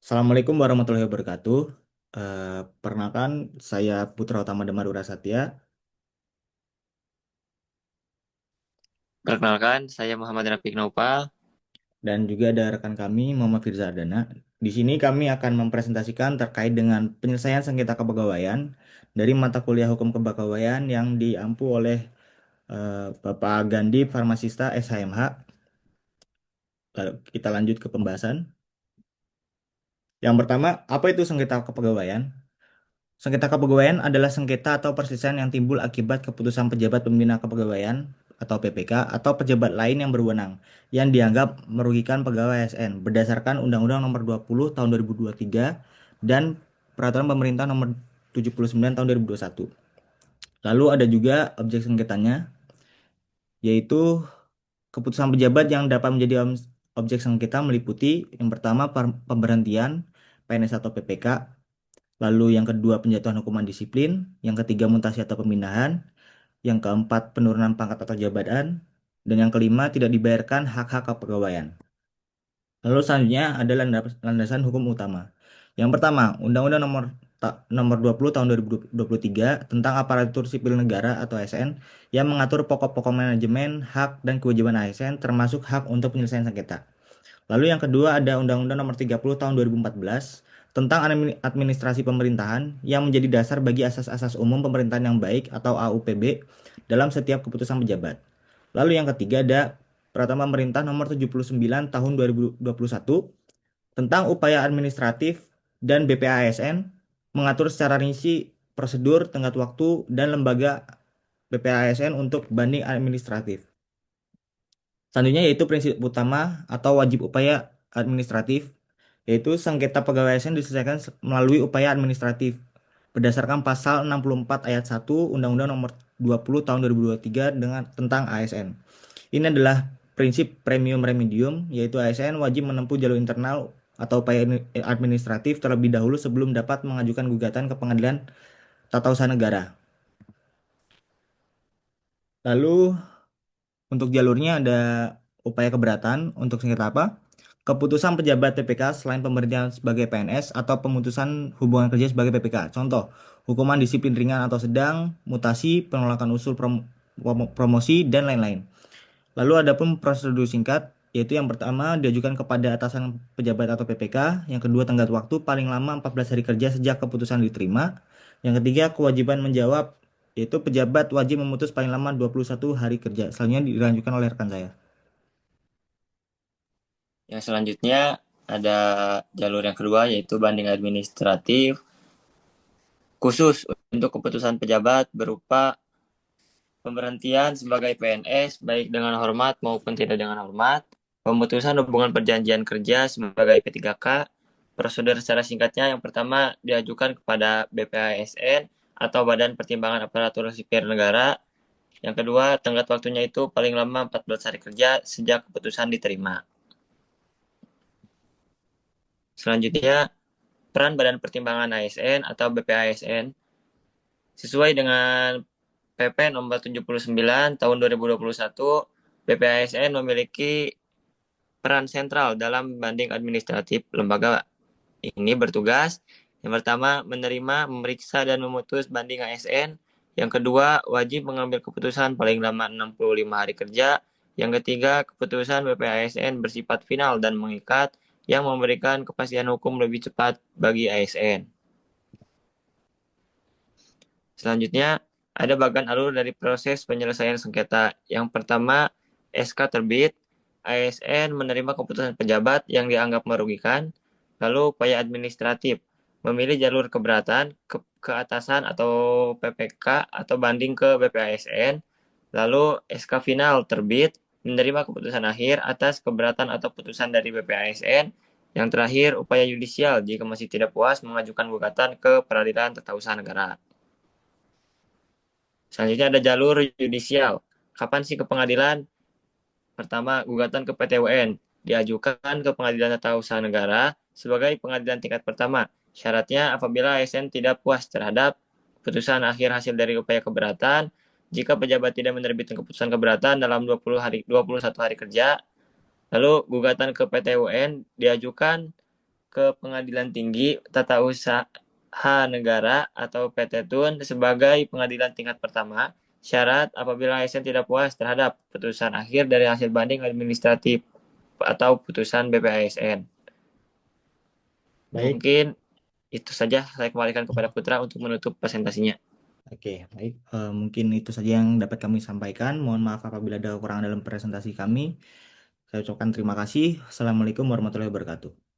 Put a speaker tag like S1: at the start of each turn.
S1: Assalamualaikum warahmatullahi wabarakatuh. Perkenalkan, saya Putra Utama Damarura Satya
S2: Perkenalkan, saya Muhammad Rafiq Naupal.
S1: dan juga ada rekan kami Muhammad Firza Ardana. Di sini kami akan mempresentasikan terkait dengan penyelesaian sengketa kepegawaian dari mata kuliah Hukum Kepegawaian yang diampu oleh Bapak Gandhi Farmasista SHMH. Lalu kita lanjut ke pembahasan. Yang pertama, apa itu sengketa kepegawaian? Sengketa kepegawaian adalah sengketa atau perselisihan yang timbul akibat keputusan pejabat pembina kepegawaian atau PPK atau pejabat lain yang berwenang yang dianggap merugikan pegawai ASN berdasarkan Undang-Undang Nomor 20 Tahun 2023 dan Peraturan Pemerintah Nomor 79 Tahun 2021. Lalu ada juga objek sengketanya, yaitu keputusan pejabat yang dapat menjadi objek sengketa meliputi yang pertama pemberhentian PNS atau PPK. Lalu yang kedua penjatuhan hukuman disiplin, yang ketiga mutasi atau pemindahan, yang keempat penurunan pangkat atau jabatan, dan yang kelima tidak dibayarkan hak-hak kepegawaian. Lalu selanjutnya ada landasan hukum utama. Yang pertama, Undang-Undang Nomor 20 Tahun 2023 tentang Aparatur Sipil Negara atau ASN yang mengatur pokok-pokok manajemen, hak, dan kewajiban ASN termasuk hak untuk penyelesaian sengketa. Lalu yang kedua ada Undang-Undang Nomor 30 Tahun 2014 tentang administrasi pemerintahan yang menjadi dasar bagi asas-asas umum pemerintahan yang baik atau AUPB dalam setiap keputusan pejabat. Lalu yang ketiga ada Peraturan Pemerintah Nomor 79 Tahun 2021 tentang upaya administratif dan BPASN mengatur secara rinci prosedur, tenggat waktu, dan lembaga BPASN untuk banding administratif. Selanjutnya yaitu prinsip utama atau wajib upaya administratif, yaitu sengketa pegawai ASN diselesaikan melalui upaya administratif berdasarkan pasal 64 ayat 1 Undang-Undang Nomor 20 Tahun 2023 dengan tentang ASN. Ini adalah prinsip premium remedium, yaitu ASN wajib menempuh jalur internal atau upaya administratif terlebih dahulu sebelum dapat mengajukan gugatan ke Pengadilan Tata Usaha Negara. Lalu untuk jalurnya ada upaya keberatan untuk sengketa apa? Keputusan pejabat PPK selain pemberhentian sebagai PNS atau pemutusan hubungan kerja sebagai PPK. Contoh, hukuman disiplin ringan atau sedang, mutasi, penolakan usul promosi, dan lain-lain. Lalu ada pun prosedur singkat, yaitu yang pertama diajukan kepada atasan pejabat atau PPK, yang kedua tenggat waktu paling lama 14 hari kerja sejak keputusan diterima, yang ketiga kewajiban menjawab, yaitu pejabat wajib memutus paling lama 21 hari kerja. Selanjutnya dilanjutkan oleh rekan saya.
S2: Yang selanjutnya ada jalur yang kedua yaitu banding administratif khusus untuk keputusan pejabat berupa pemberhentian sebagai PNS baik dengan hormat maupun tidak dengan hormat, pemutusan hubungan perjanjian kerja sebagai P3K. Prosedur secara singkatnya yang pertama diajukan kepada BPASN atau Badan Pertimbangan Aparatur Sipil Negara. Yang kedua, tenggat waktunya itu paling lama 14 hari kerja sejak keputusan diterima. Selanjutnya, peran Badan Pertimbangan ASN atau BPASN sesuai dengan PP nomor 79 tahun 2021, BPASN memiliki peran sentral dalam banding administratif lembaga ini bertugas yang pertama menerima, memeriksa dan memutus banding ASN, yang kedua wajib mengambil keputusan paling lama 65 hari kerja, yang ketiga keputusan BPASN bersifat final dan mengikat yang memberikan kepastian hukum lebih cepat bagi ASN. Selanjutnya, ada bagian alur dari proses penyelesaian sengketa. Yang pertama, SK terbit, ASN menerima keputusan pejabat yang dianggap merugikan, lalu upaya administratif, memilih jalur keberatan ke atasan atau PPK atau banding ke BPASN, lalu SK final terbit, menerima keputusan akhir atas keberatan atau putusan dari BPASN, yang terakhir upaya yudisial jika masih tidak puas mengajukan gugatan ke Peradilan Tata Usaha Negara. Selanjutnya ada jalur yudisial. Kapan sih ke pengadilan? Pertama, gugatan ke PT UN diajukan ke Pengadilan Tata Usaha Negara sebagai pengadilan tingkat pertama. Syaratnya apabila ASN tidak puas terhadap putusan akhir hasil dari upaya keberatan, jika pejabat tidak menerbitkan keputusan keberatan dalam 21 hari kerja, lalu gugatan ke PT UN diajukan ke Pengadilan Tinggi Tata Usaha Negara atau PT TUN sebagai pengadilan tingkat pertama. Syarat apabila ASN tidak puas terhadap putusan akhir dari hasil banding administratif atau putusan BPASN.
S1: Baik,
S2: Mungkin itu saja saya kembalikan kepada Putra untuk menutup presentasinya.
S1: oke, baik. Mungkin itu saja yang dapat kami sampaikan. Mohon maaf apabila ada kekurangan dalam presentasi kami. Saya ucapkan terima kasih. Assalamualaikum warahmatullahi wabarakatuh.